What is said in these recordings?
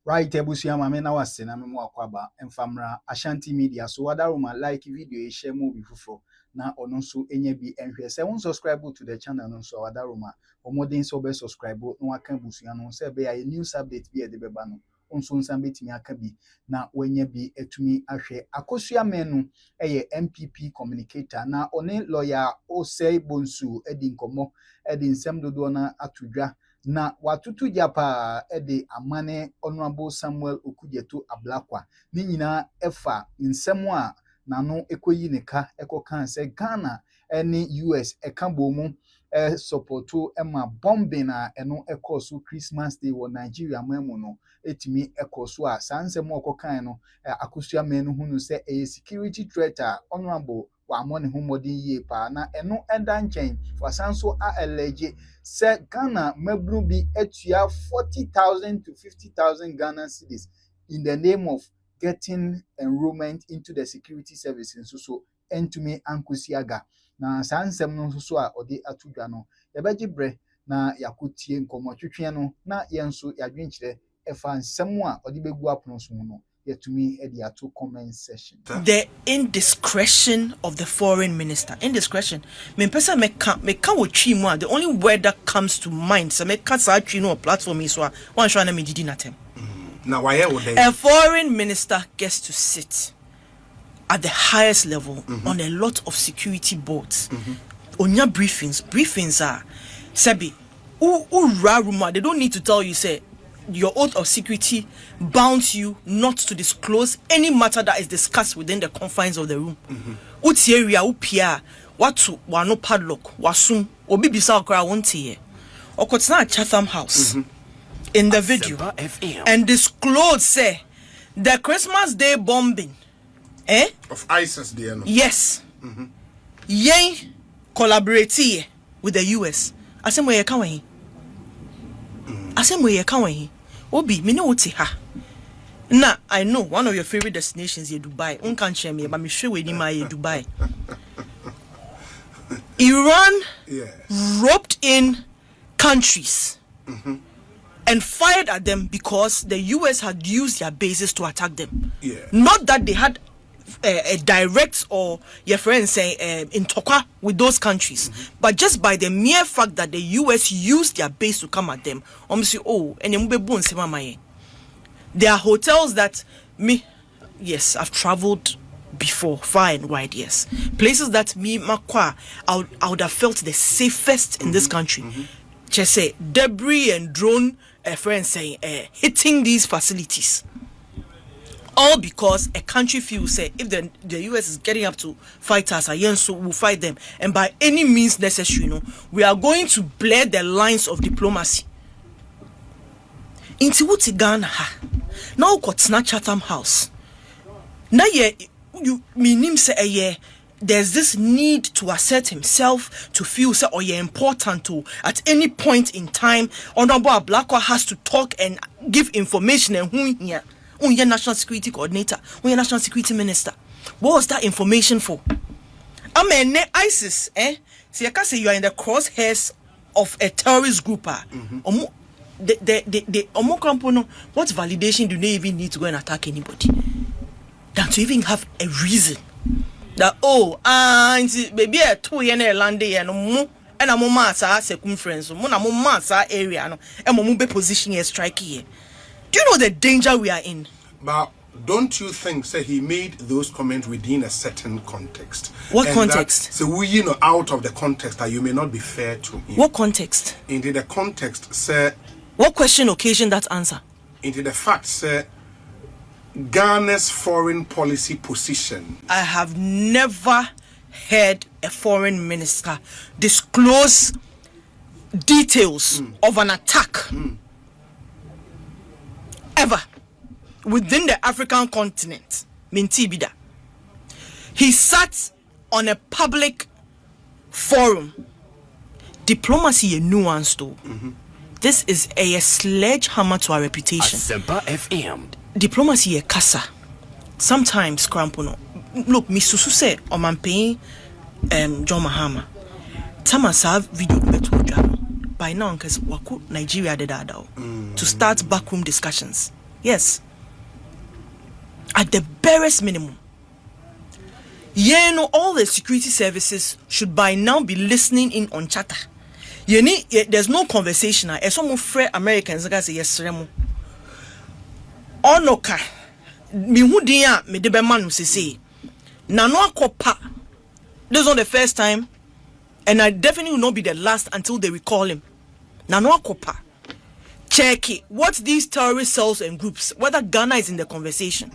Right, Ebusia Mame na wase na memo akwaba emfamra Ashanti Media so wadaruma like video e share movie fufuro na ono nso enya bi enhwe se won subscribe to the channel no nso wadaruma omodin so be subscribe no waka busua no se be ya news update bi e de beba no nso nsan betimi aka bi na wanya bi etumi ahwe Akosua Manu eye MPP communicator na one lawyer Osei Bonsu edi nkomo edi nsem dodo na atudwa na watutu japa ede amane honorable Samuel Okudzeto ablakwa ni nyina efa nsemu a nano ekoyi neka ekokan se Ghana ene US ekambomu supporto ema bombing na eno ekoso Christmas Day wo Nigeria mamu no etimi ekoso a sansemu okokan no Akosua Manu hunu se security threat honorable wa amone humodin ye pa na eno enda nchen wasanso a allege se Ghana mabru bi etua 40,000 to 50,000 Ghana cedis in the name of getting enrollment into the security services so entumi ankusiaga na sansem no so a ode atudwa no yebeji bre na yakotie nkomotwetwe no na yenso yadwenkyere efa nsem a ode begu apono so no yetumi edi ato comment section. The indiscretion of the foreign minister. Indiscretion. Me person me can the only word that comes to mind. So me can say you know platform is one show na me didi natem. Now why would they? A foreign minister gets to sit at the highest level on a lot of security boards. On your briefings are Sebi. They don't need to tell you say your oath of security bounds you not to disclose any matter that is discussed within the confines of the room. Uti area upia watu wano padlock wasum obi bisa okra wonte Okotena at Chatham House in the video and disclose say the Christmas Day bombing of ISIS there no. Yes. Yen collaborate with the US. Asemo ye kan wen. Asemo ye kan wen. Obi, me know ha. Nah, I know one of your favorite destinations is Dubai. Uncan share me, but me sure we need my Dubai. Iran roped in countries and fired at them because the US had used their bases to attack them. Not that they had a direct or your friends say in Tokwa with those countries, but just by the mere fact that the US used their base to come at them. There are hotels that yes, I've traveled before, far and wide, yes. Places that I would have felt the safest in this country. Just say debris and drone friends saying hitting these facilities. All because a country feels say if the US is getting up to fight us, so we'll fight them. And by any means necessary, we are going to blur the lines of diplomacy. Into what Ghana now got Chatham House. Now you mean say there's this need to assert himself, to feel say important to at any point in time. Honorable Ablakwa has to talk and give information and who here. On your national security coordinator, on your national security minister. What was that information for? I mean, ISIS, So you can say you are in the crosshairs of a terrorist group. What validation do they even need to go and attack anybody? Than to even have a reason that maybe a 2 year land and a massa circumference, massa area, and be position here strike here. Do you know the danger we are in? But don't you think, say, he made those comments within a certain context? What context? So out of the context that you may not be fair to him. What context? Into the context, sir. What question occasioned that answer? Into the fact, sir, Ghana's foreign policy position. I have never heard a foreign minister disclose details of an attack. Ever within the African continent. Mintibida. He sat on a public forum. Diplomacy is nuanced though. This is a sledgehammer to our reputation. FM. Diplomacy is kasa. Sometimes crampono. Look, Misusu said on my paying John Mahama. Tamasa video beto by now because Waku Nigeria did that to start backroom discussions. Yes. At the barest minimum. Yeah, no, all the security services should by now be listening in on chatter. There's no conversation. As some of Americans say yes, Onoka, me who dia me de be Manu say. Na no akopa. This is not the first time, and I definitely will not be the last until they recall him. Na no akopa. Check it. What these terrorist cells and groups, whether Ghana is in the conversation.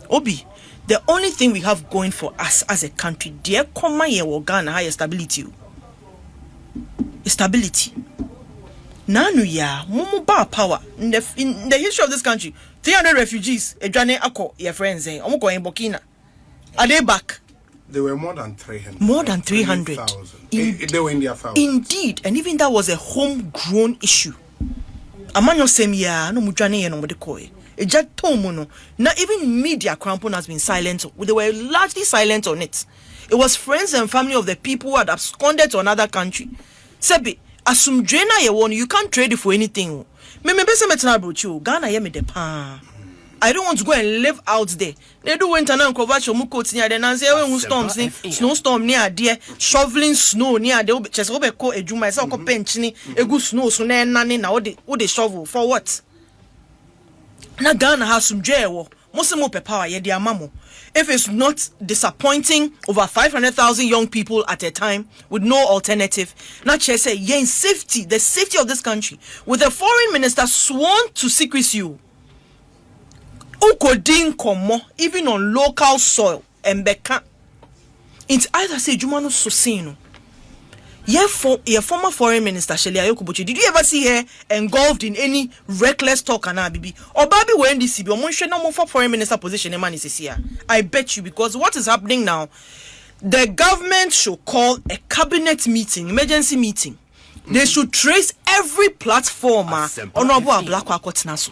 Obi, the only thing we have going for us as a country, dear Koma ye wo Ghana high stability. Stability. Nanu ya, mumu ba power in the history of this country. 300 refugees, Ejane Ako, your friends, Omuko in Burkina. Are they back? There were more than 300. More than 300. They were in their thousands. Indeed, and even that was a homegrown issue. Amanyo semia no mujane ye no mode koe. Eja tomo. Now even media crampon has been silent. They were largely silent on it. It was friends and family of the people who had absconded to another country. Sebi, asumdrena ye won, you can't trade it for anything. Me bese metana brochu. Ghana ye me de pa. I don't want to go and live out there. They do went and cover muko near the Nancy storms, snowstorm near there, shoveling snow near the Chesobeco, a Juma, Soko Penchini, a good snow, so nanny now the shovel for what? Na Ghana has some jail, Mosimo Pepa, ye dear mammo. If it's not disappointing, over 500,000 young people at a time with no alternative, not just say, ye in safety, the safety of this country, with a foreign minister sworn to secrecy. Ukodin komo even on local soil and beka. It's either say Jumano Sosino. Your former foreign minister Shelia Yokubuchi, did you ever see her engulfed in any reckless talk and Bibi? Or Babi when this CB or no more for foreign minister position in Manisisia? I bet you, because what is happening now, the government should call a cabinet meeting, emergency meeting. They should trace every platform honorable Black Wakotnaso.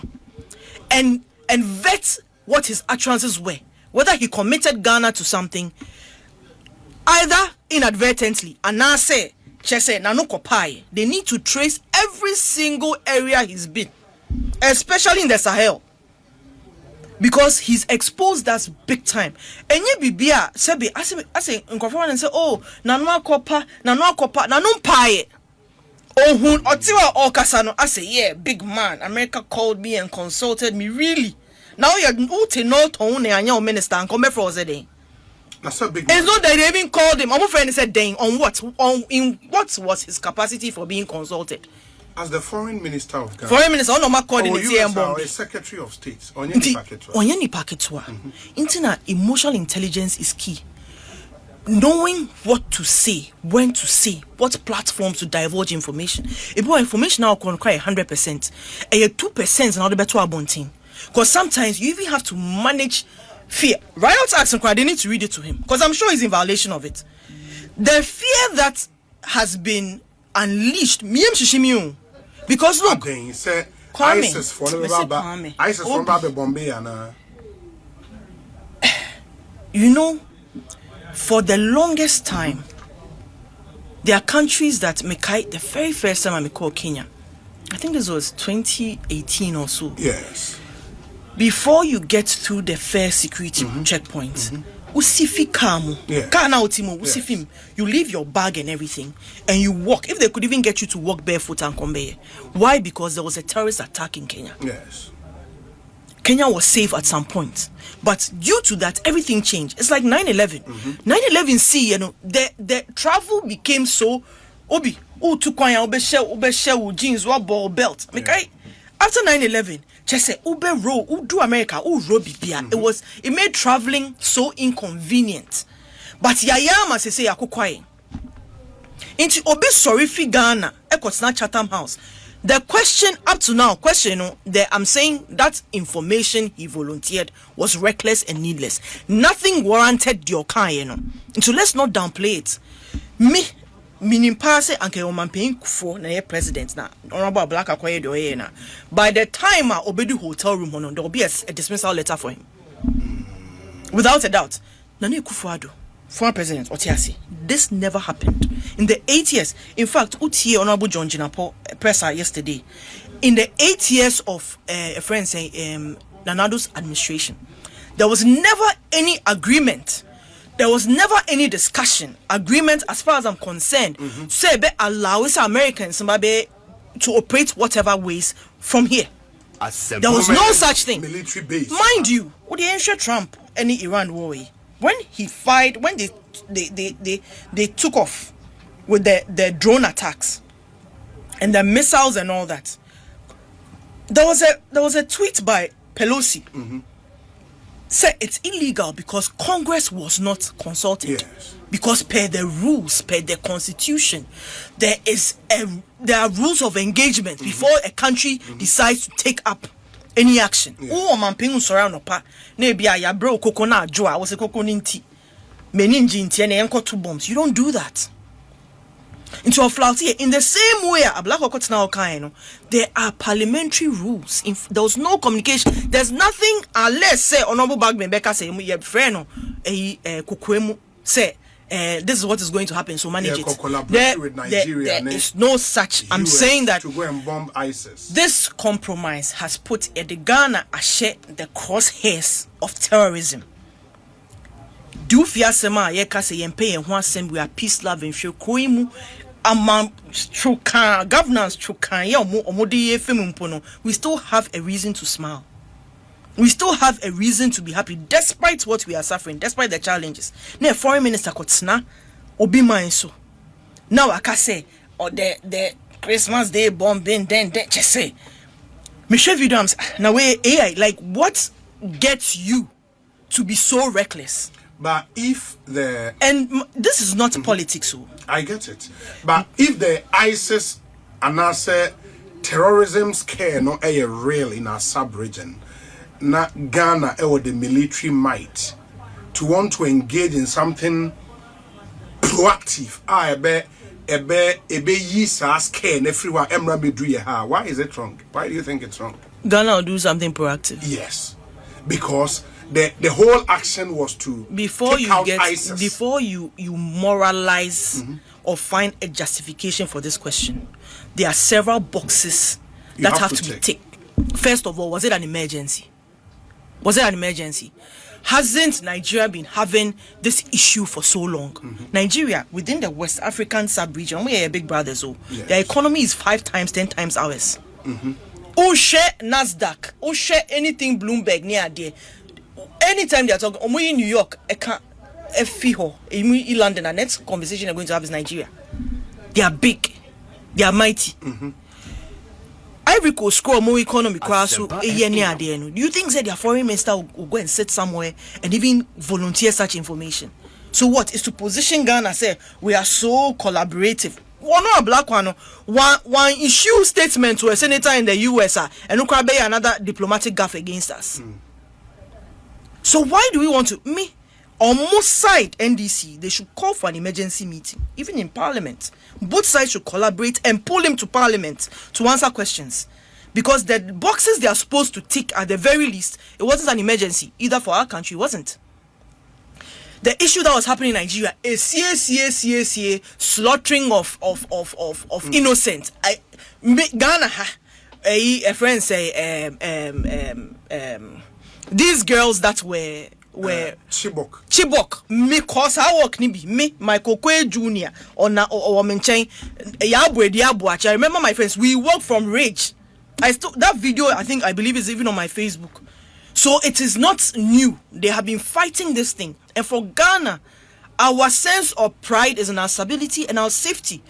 And vet what his utterances were, whether he committed Ghana to something, either inadvertently, and now say, Chese Nanukopai, they need to trace every single area he's been, especially in the Sahel, because he's exposed us big time. And ye bibia sebi, I say, and say, oh, Nanuakopa, Nanumpai. Oh, hun Otiwa Okasano, I say, yeah, big man. America called me and consulted me, really. Now you're no tone and your minister and come for a day. That's a big man. It's not that they even called him. I'm afraid said, dang, on what? In what was his capacity for being consulted? As the foreign minister of Ghana. Foreign minister, no more coordinating. A secretary of state. Onyeni Paketwa. Internet emotional intelligence is key. Knowing what to say, when to say, what platforms to divulge information. If your information now can require 100%, and your 2% is not better abonting. Because sometimes you even have to manage fear. Riot acts and cry, they need to read it to him. Because I'm sure he's in violation of it. The fear that has been unleashed, because look, ISIS from Bombay and you know, for the longest time, there are countries that Mekai, the very first time I called Kenya, I think this was 2018 or so. Yes. Before you get through the first security checkpoints, usifi kamu, kana otimo, usifim, you leave your bag and everything, and you walk. If they could even get you to walk barefoot and come here. Why? Because there was a terrorist attack in Kenya. Yes. Kenya was safe at some point. But due to that, everything changed. It's like 9/11. 9/11 see, you know, the travel became so obi. Oh, to kwanya ube jeans, ball belt. Okay? After 9/11, just say ube row, do America, robibia. It made traveling so inconvenient. But yayama say yakukwai. Into obe sorry fi Ghana, ekotna Chatham House. The question up to now, I'm saying that information he volunteered was reckless and needless. Nothing warranted your kind, you know. So let's not downplay it. Meaning pass anke oman paying for na president na honorable black akwaye do na. By the time obedu hotel room there will be a dismissal letter for him. Without a doubt. Nane Kufuado, former president Otiasi, this never happened in the 8 years. In fact, Utie Honorable John Jinapo presser yesterday, in the 8 years of a friend saying Nanado's administration, there was never any agreement. There was never any discussion, agreement, as far as I'm concerned. Say, be allow Americans to operate whatever ways from here. There was no such thing. Military base. Mind you, with the ancient Trump, any Iran war, when he fired, when they took off with the drone attacks and the missiles and all that, there was a tweet by Pelosi. Said it's illegal because Congress was not consulted. Yes. Because per the rules, per the constitution, there are rules of engagement before a country decides to take up any action. Oh, man, pingu sorano pa. Nebia ya bro kokona joa was a kokoninti. Meninji inti and yanko 2 bombs. You don't do that. Into a flout here in the same way a black okot now kind, there are parliamentary rules. There was no communication. There's nothing unless say honorable Bagman Becca say your friend kukwemu say this is what is going to happen, so manage it. There is no such. I'm saying that to go and bomb ISIS. This compromise has put the Ghana share the crosshairs of terrorism. Do fear sema yeka say yempe and one we are peace loving show koimu among governance we still have a reason to smile. We still have a reason to be happy despite what we are suffering, despite the challenges. Now foreign minister kotsna obi so. Now I can say or the Christmas Day bombing then just say Michelle Vidams now AI like what gets you to be so reckless? But if the... And this is not politics. So. I get it. But if the ISIS and say terrorism scare no real in our sub-region, na Ghana or the military might to want to engage in something proactive. Ebe yisa scare everywhere emra bedru ha. Why is it wrong? Why do you think it's wrong? Ghana will do something proactive. Yes. Because the whole action was to before take you out get ISIS. Before you moralize or find a justification for this question, there are several boxes that have to be ticked. First of all, was it an emergency? Was it an emergency? Hasn't Nigeria been having this issue for so long? Nigeria, within the West African sub-region, we are big brothers. So their economy is 5 times, 10 times ours. Who share NASDAQ? Who share anything Bloomberg near there? Anytime they are talking, we in New York, in London, the next conversation they're going to have is Nigeria. They are big, they are mighty. Ivory Coast scroll more economy so do you think that their foreign minister will go and sit somewhere and even volunteer such information? So what is to position Ghana say we are so collaborative? One not a black one issue statement to a senator in the US and another diplomatic gaffe against us. So why do we want to almost side NDC? They should call for an emergency meeting, even in parliament. Both sides should collaborate and pull him to parliament to answer questions, because the boxes they are supposed to tick at the very least, it wasn't an emergency either for our country. It wasn't. The issue that was happening in Nigeria is slaughtering of innocent. Ghana a friend say these girls that were Chibok me cause I work nibi me Michael Kwe Jr. or mention I remember my friends, we work from Rage. That video I believe is even on my Facebook. So it is not new. They have been fighting this thing. And for Ghana, our sense of pride is in our stability and our safety.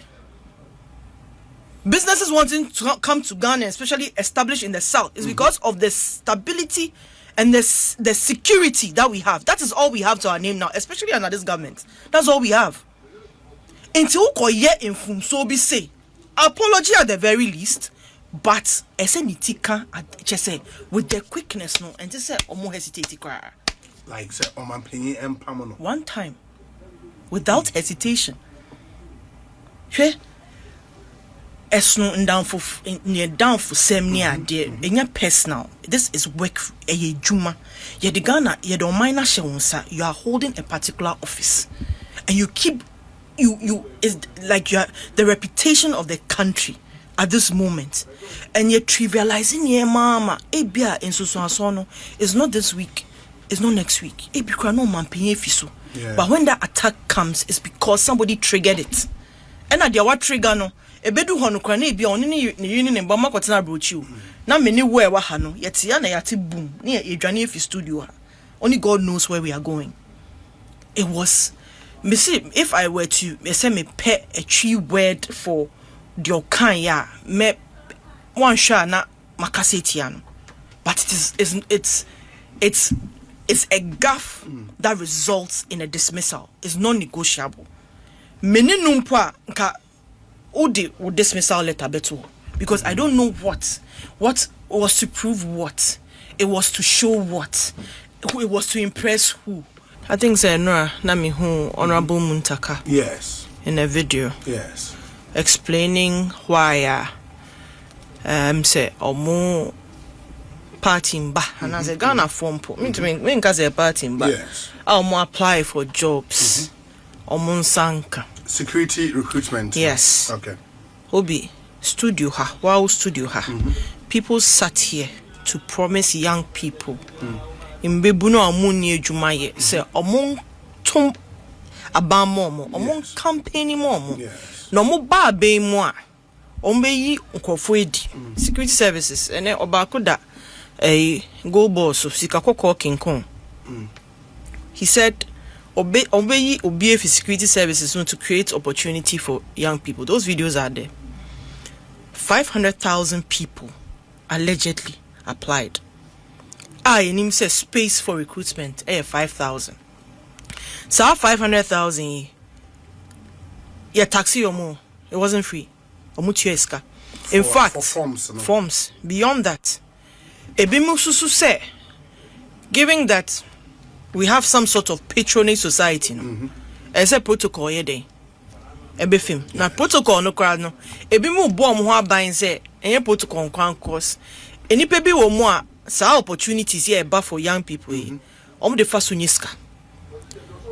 Businesses wanting to come to Ghana, especially established in the south, is because of the stability and the security that we have. That is all we have to our name now, especially under this government. That's all we have. Until so be say apology at the very least, but SNITika with the quickness no and just say omo hesitate like say oman empamano one time without hesitation. Esno down for semnia de personal. This is work juma. Ye de Ghana, ye don't mind you are holding a particular office and you keep you is like you are the reputation of the country at this moment. And you're trivializing your mama. Ebia in Susuasono is not this week, it's not next week. Ebia no man pay fisu. But when that attack comes, it's because somebody triggered it. And at the what trigger no, ebedu hono kwana ebia oni ni mbama kwatena brochu. Na many where wa hano, yet ya na yati boom. Near edwane fi studio ha. Only God knows where we are going. It was me see if I were to say me pay a tree word for the Okanya me one shot na makasetiano. But it's a gaffe that results in a dismissal. It's non-negotiable. Many numpa nka udi would dismissal letter beto because I don't know what was to prove what. It was to show what. It was to impress who. I think say Nora Nami who Honorable Muntaka. Yes. In a video. Yes. Explaining why say omo party mba and as a Ghana form po me nka say party mba. Yes. Omo apply for jobs. Omo sanka. Security recruitment. Yes. Okay. Obi studio ha. Wow studio ha. People sat here to promise young people. Imbebuno amuni ejumaye say omon tom abamomo omon campaign momo no mo ba be mu a ombeyi nkofo edi security services ene obako da go boss sika kokko kinkon he said obeyi obi for security services to create opportunity for young people. Those videos are there. 500,000 people allegedly applied. Him says space for recruitment 5,000. So 500,000 taxi or more. It wasn't free. In fact, for forms. Beyond that, Ebimu Susu say, given that we have some sort of patronage society, as a protocol day. Ebefim. Now protocol no crowd no. Ebimu bomb who buying say any protocol course. Any pebi wo more. Sa opportunities here but for young people. The first uniska.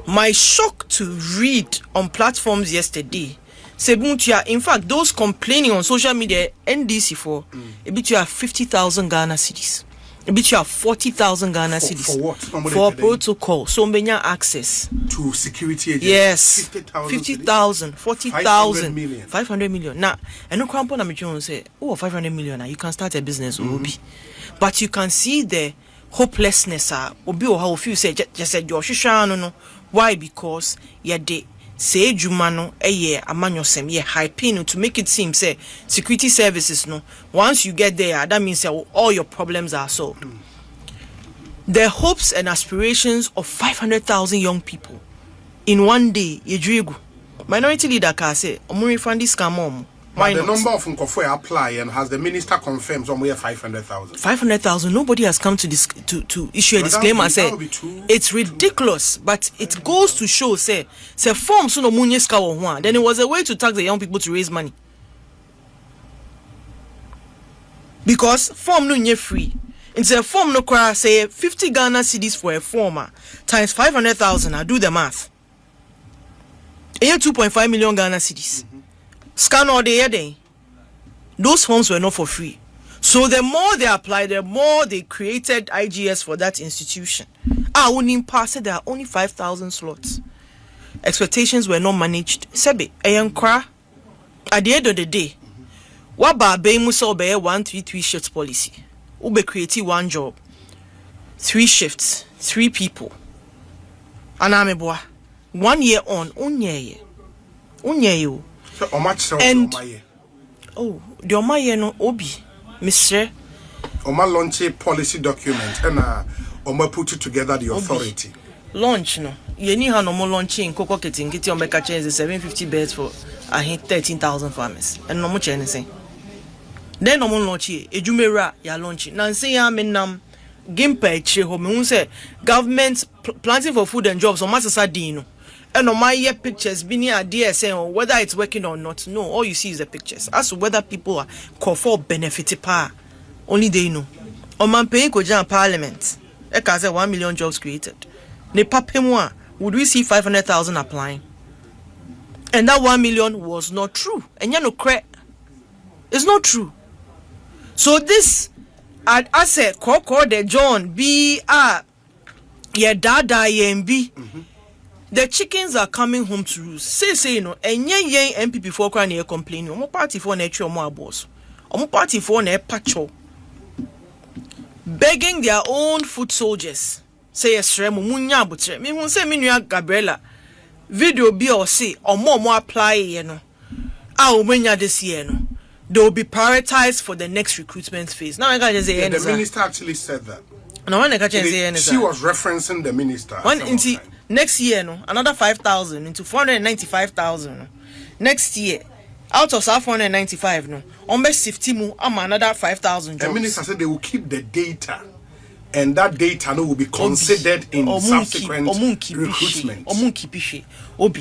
My shock to read on platforms yesterday. Sebuntia, in fact, those complaining on social media, NDC for a bit you have 50,000 Ghana cedis. A bit you have 40,000 Ghana cedis. For what? For protocol. So many access to security agents. Yes. 50,000. 40,000. 500 million. Now, and no cramp on me say, oh, 500 million. Now you can start a business. But you can see the hopelessness. Obi or how few say just said no. Why? Because de say jumano amanyosem high pin to make it seem say security services no. Once you get there, that means all your problems are solved. The hopes and aspirations of 500,000 young people in one day. Minority leader can say, "Omuri fund this scam." Why the not? number of Nkofo apply and has the minister confirmed somewhere 500,000. 500,000. Nobody has come to issue a disclaimer. Say it's ridiculous, but it goes to show. Say form so no munyeska one. Then it was a way to tax the young people to raise money because form no nye free. It's a form no cry. Say 50 Ghana cedis for a former times 500,000. I do the math. 2.5 million Ghana cedis. Scan all day. Those forms were not for free. So the more they applied, the more they created IGS for that institution. Unim passed there are only 5,000 slots. Expectations were not managed. Sebe, at the end of the day, what Babe Musa obey 133 shifts policy? Ube create one job, 3 shifts, 3 people. Anameboa, 1 year on, unye. And the Omaye no obi, Mr. Oma launch a policy document and Oma put it together the authority. Launch no. Yeni ha no mo launching Koko Ketingiti Omeka is 750 beds for 13,000 farmers. And no mo anything. Then no mo launch ejumera ya launch. Nansi ya menam gimpa eche ho me say government planting for food and jobs on masasa dino. And on my year pictures, being idea saying whether it's working or not. No, all you see is the pictures. As to whether people are call for benefit pa, only they know. On my paying Kojan Parliament, I say 1 million jobs created. Ne papemwa, would we see 500,000 applying? And that 1 million was not true. And you know, It's not true. So this, I said, Koko de John B. Yeah, Dada B. The chickens are coming home to roost. Say, you know, and ye MP before crying a complaining. Omo party for nature more boss. Omo party for ne pacho. Begging their own foot soldiers. Say a shrem munya butre. Me won't say me Gabriela. Video be or say or more apply, you know. Menya this year, no. They will be prioritized for the next recruitment phase. Now I got to say the minister actually said that. No, I got to say she was referencing the minister. Next year, no, another 5,000 into 495,000. Next year, out of 495, no, on best 50 mu, another 5,000. The minister said they will keep the data, and that data will be considered in subsequent recruitment.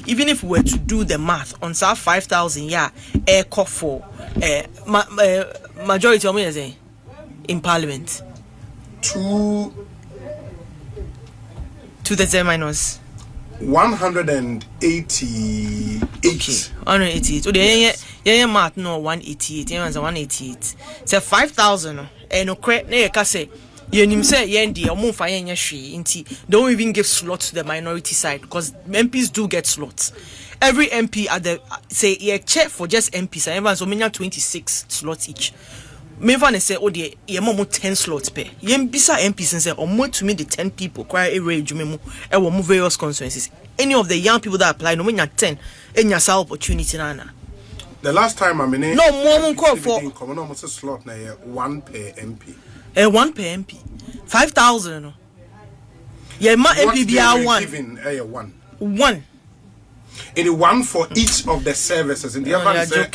Even if we were to do the math on 5,000, air for majority of me in parliament. To the 10 minus 188. Okay, 188. So the yeah math no 188. Yeah, 188. So 5,000. And no credit. Ne say you say yendi omo fa yenya hwe nti don't even give slots to the minority side because MPs do get slots. Every MP at the say check for just MPs and everyone so many 26 slots each. Me van say oh the ye mo 10 slots per. Yem bisa MPs and say omo to me the 10 people kwai area dwume mu e wo mu various constituencies. Any of the young people that apply no menya 10 enya sa opportunity nana. The last time I mean no more call for common almost a slot na 1 per MP. 1 per MP. 5,000 no. Yeah, ma MP be one. Given one. One. In one for each of the services. In the other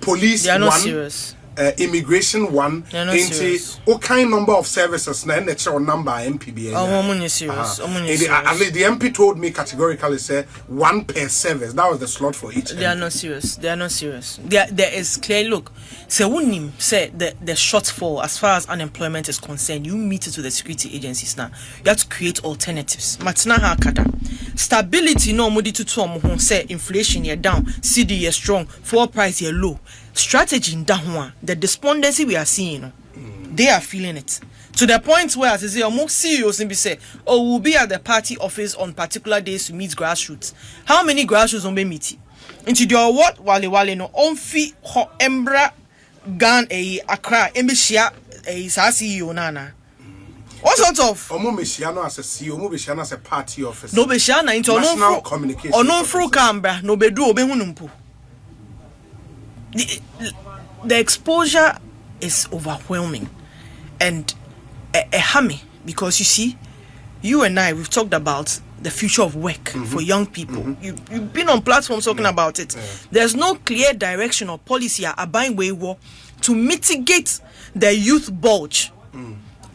police, they are not one. Serious. Immigration one. Into what kind number of services na natural number MPB. Serious. The MP told me categorically say 1 per service. That was the slot for each. They are not serious. There is clear look. So Wunim said the shortfall as far as unemployment is concerned, you meet it with the security agencies now. You have to create alternatives. Matina hakada. Stability no modi to say inflation you're down, CD you're strong, fuel price you're low. Strategy in that the despondency we are seeing, they are feeling it to the point where as I say, almost CEOs and be say, oh, we'll be at the party office on particular days to meet grassroots. How many grassroots on be meeting? Into the what wale no on fee ho embra gan Accra embishia CEO nana. What sort of? Omumishano as a CEO, Omumishano as a party office. No beshana into national communication. Or no through Canberra, no bedu obehunumpu. The exposure is overwhelming and a hammy because you see, you and I, we've talked about the future of work for young people. You've been on platforms talking about it. There's no clear direction or policy abiding way to mitigate the youth bulge.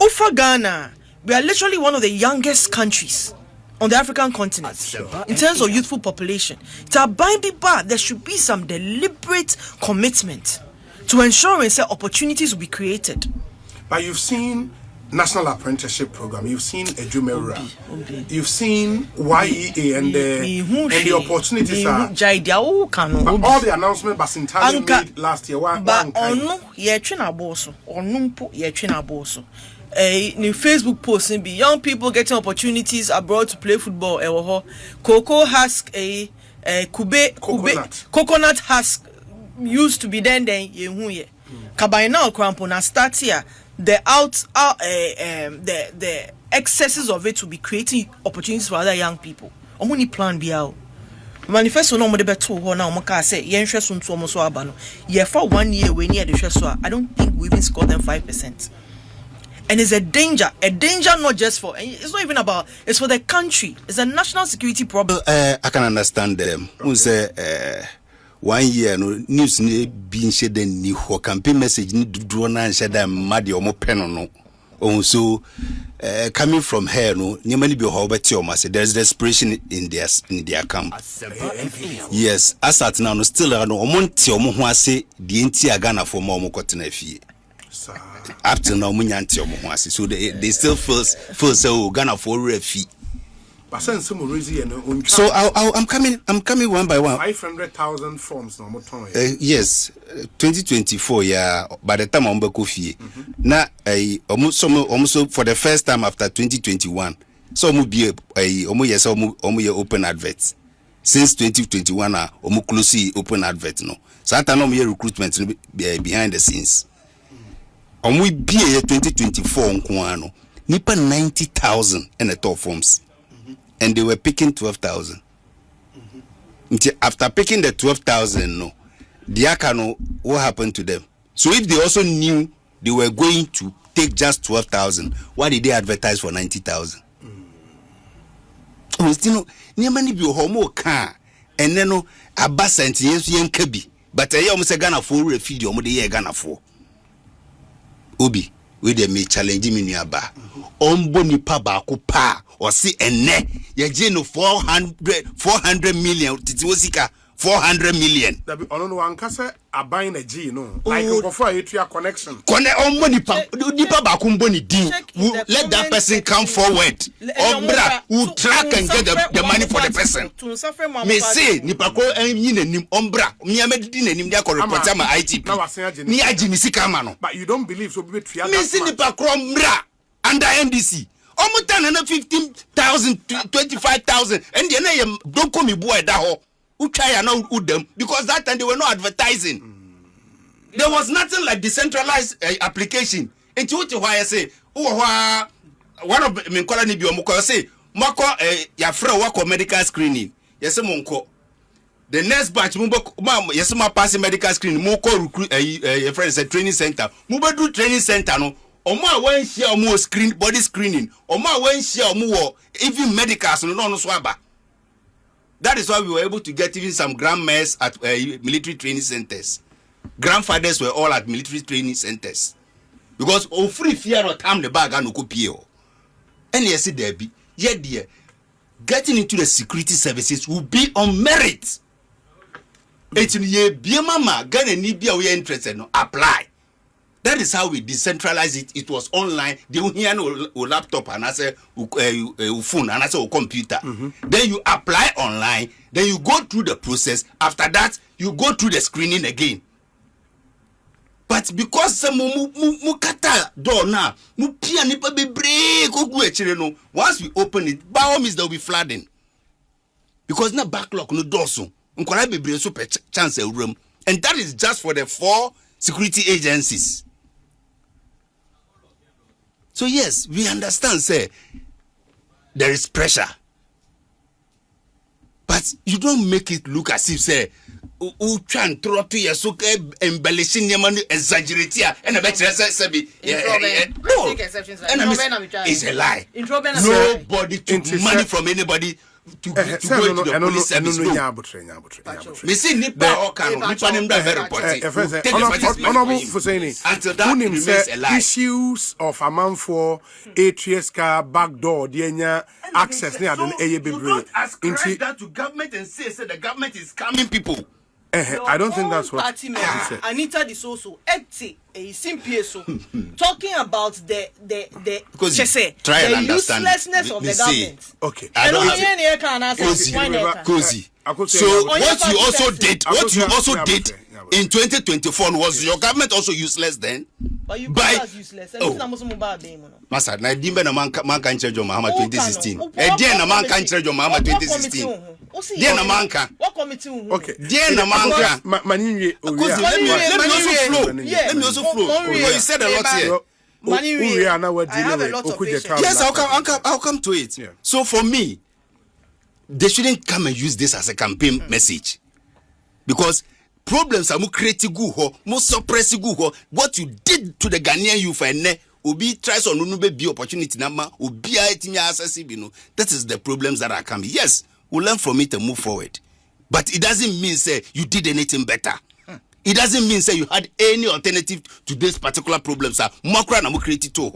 Ufa Ghana, we are literally one of the youngest countries on the African continent in terms of youthful population. There should be some deliberate commitment to ensuring that opportunities will be created. But you've seen National Apprenticeship Program, you've seen Ejumera, you've seen YEA and the opportunities are. But all the announcements Basintali made last year were new Facebook post be young people getting opportunities abroad to play football. Cocoa husk coconut husk used to be then Kabai now crampona start here. The the excesses of it will be creating opportunities for other young people. Omuni plan be out. Manifesto no more beto ho na omaka say yen hwe so nto omo so aba no. Ye for 1 year we near the hwe so I don't think we even score them 5%. And it's a danger not just for, it's not even about, it's for the country. It's a national security problem. I can understand them. Who say 1 year no news ni being shared ni ho campaign message ni do na share them mad your pen no. So coming from here no nyamani be ho beti o say there's desperation in their camp. Yes, as at now no still no omonti o mo ho ase die nti agana for mo kotena fie. Up till now, so they still feel so Ghana for refi. But since some reason, So I'm coming one by one. 500,000 forms no more. Yes, 2024. Yeah, by the time I'm back coffee. Now, almost for the first time after 2021. So be open adverts. Since 2021, closely open advert no. So I know me recruitment behind the scenes. We be 2024 nkwano. Nipa 90,000 in the top forms. And they were picking 12,000. After picking the 12,000, no, the Akano, what happened to them? So if they also knew they were going to take just 12,000, why did they advertise for 90,000? Niamani bi homo ka eneno abasent yesu yenkabi but aye omo se Ghana for refidi omo de ye Ghana for obi we dey me challenge me nuaba ombo nipa ba ko pa o se enne ye je no 400 million titi wosika 400 million. That be ono no ankasa aban na G no. Like nkofo a connection. Ombo nipa ba ko mbo ni din. Let that person come forward. Ombra who track and get the money for the person. Me say nipa ko enyi nanim ombra. Me amedi nanim dia ko report am ITP. Ni agi ni sika ma no. But you don't believe so be tria. Me say nipa ko ombra under NDC. Omo tan na 15,000 25,000 and dey na don't come boy da ho. Because that time they were not advertising. There was nothing like decentralized application. And to why I say, one of me call ni bi say, mako ya friend work medical screening. Yes, monko. The next batch yes ma pass medical screening. Moko recruit a friend say training center. Muba do training center no. Oma when share omo screen body screening. Oma when share omo even medicals no swaba. That is why we were able to get even some grandmas at military training centers. Grandfathers were all at military training centers. Because free fear or time the bag and okopio. And yes, there be yet dear getting into the security services will be on merit. It's ye be mama Ghana need be we interested no apply. That is how we decentralize it. It was online. They will hear no laptop and I say phone and I say computer. Then you apply online. Then you go through the process. After that, you go through the screening again. But because some mukata door now, mupia nipa be break no. Once we open it, by all means there will be flooding. Because na backlog no door so. Unkwala be break super chance a room. And that is just for the 4 security agencies. So yes, we understand, say, there is pressure. But you don't make it look as if, say, you try and throw to your so embellishing your money, exaggerate here, and a better say, no, it's a lie. Nobody took money from anybody to go to the police service. Me see nipa okano nipa nimda very important. Honorable Fuseni, until that remains a lie. Issues of a man for ATS car backdoor, the access near the You don't ascribe that to government and say the government is scamming people. I don't think that's what party member Anita Disoso talking about the uselessness of the government. Okay. Cozy. So what you also did in 2024 was your government also useless then? But you was useless. Master, na dimbe na man kan charge Mahama 2016. Dear na man kan charge Mahama 2016. Dear na man kan. What committee? Okay. Dear na man kan. Let me also flow. You said a lot here. Yes, I'll come to it. Yeah. So for me, they shouldn't come and use this as a campaign message. Because problems are more critical, more suppressive. What you did to the Ghanaian youth and Obi tries on no be opportunity nama Obi that is the problems that are coming. Yes, we'll learn from it and move forward. But it doesn't mean say you did anything better. It doesn't mean say you had any alternative to this particular problem. Sir, Makra na mo create to